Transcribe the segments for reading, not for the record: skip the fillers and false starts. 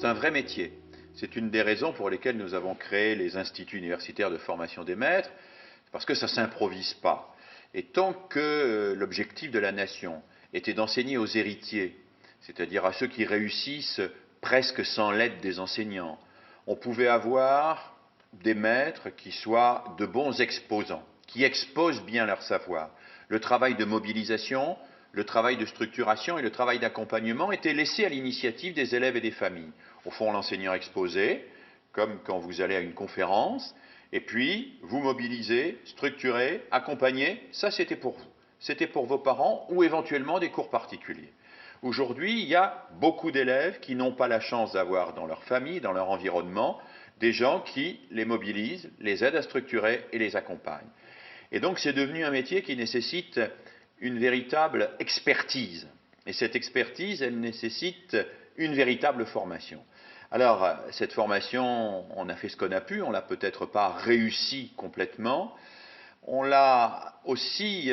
C'est un vrai métier. C'est une des raisons pour lesquelles nous avons créé les instituts universitaires de formation des maîtres, parce que ça ne s'improvise pas. Et tant que l'objectif de la nation était d'enseigner aux héritiers, c'est-à-dire à ceux qui réussissent presque sans l'aide des enseignants, on pouvait avoir des maîtres qui soient de bons exposants, qui exposent bien leur savoir. Le travail de mobilisation, le travail de structuration et le travail d'accompagnement étaient laissés à l'initiative des élèves et des familles. Au fond, l'enseignant exposait, comme quand vous allez à une conférence, et puis vous mobilisez, structurez, accompagnez, ça c'était pour vous. C'était pour vos parents ou éventuellement des cours particuliers. Aujourd'hui, il y a beaucoup d'élèves qui n'ont pas la chance d'avoir dans leur famille, dans leur environnement, des gens qui les mobilisent, les aident à structurer et les accompagnent. Et donc c'est devenu un métier qui nécessite une véritable expertise. Et cette expertise, elle nécessite une véritable formation. Alors, cette formation, on a fait ce qu'on a pu, on ne l'a peut-être pas réussi complètement. On l'a aussi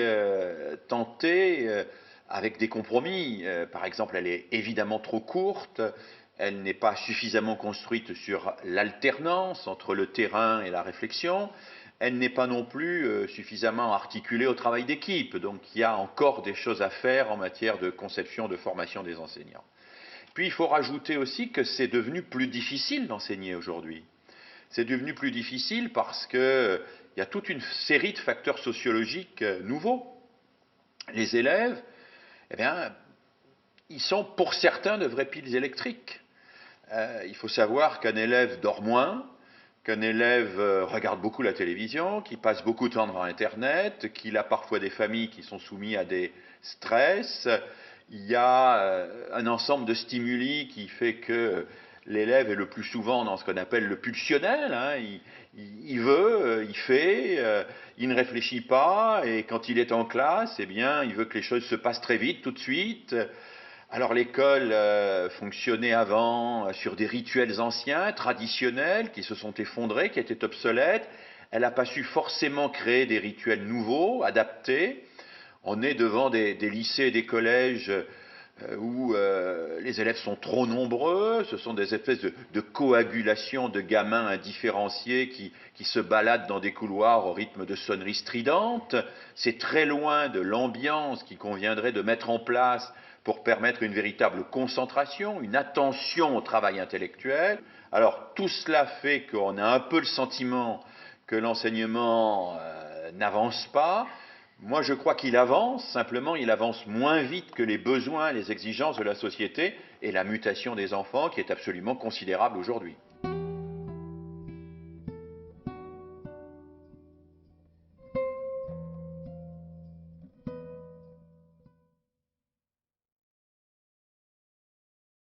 tenté avec des compromis. Par exemple, elle est évidemment trop courte, elle n'est pas suffisamment construite sur l'alternance entre le terrain et la réflexion, elle n'est pas non plus suffisamment articulée au travail d'équipe. Donc il y a encore des choses à faire en matière de conception, de formation des enseignants. Puis il faut rajouter aussi que c'est devenu plus difficile d'enseigner aujourd'hui. C'est devenu plus difficile parce qu'il y a toute une série de facteurs sociologiques nouveaux. Les élèves, eh bien, ils sont pour certains de vraies piles électriques. Il faut savoir qu'un élève dort moins, qu'un élève regarde beaucoup la télévision, qu'il passe beaucoup de temps devant Internet, qu'il a parfois des familles qui sont soumises à des stress. Il y a un ensemble de stimuli qui fait que l'élève est le plus souvent dans ce qu'on appelle le pulsionnel. Hein. Il veut, il fait, il ne réfléchit pas, et quand il est en classe, eh bien, il veut que les choses se passent très vite, tout de suite. Alors l'école fonctionnait avant sur des rituels anciens, traditionnels, qui se sont effondrés, qui étaient obsolètes. Elle n'a pas su forcément créer des rituels nouveaux, adaptés. On est devant des lycées et des collèges où les élèves sont trop nombreux, ce sont des espèces de coagulation de gamins indifférenciés qui se baladent dans des couloirs au rythme de sonneries stridentes. C'est très loin de l'ambiance qu'il conviendrait de mettre en place pour permettre une véritable concentration, une attention au travail intellectuel. Alors tout cela fait qu'on a un peu le sentiment que l'enseignement n'avance pas. Moi, je crois qu'il avance, simplement il avance moins vite que les besoins, les exigences de la société et la mutation des enfants qui est absolument considérable aujourd'hui.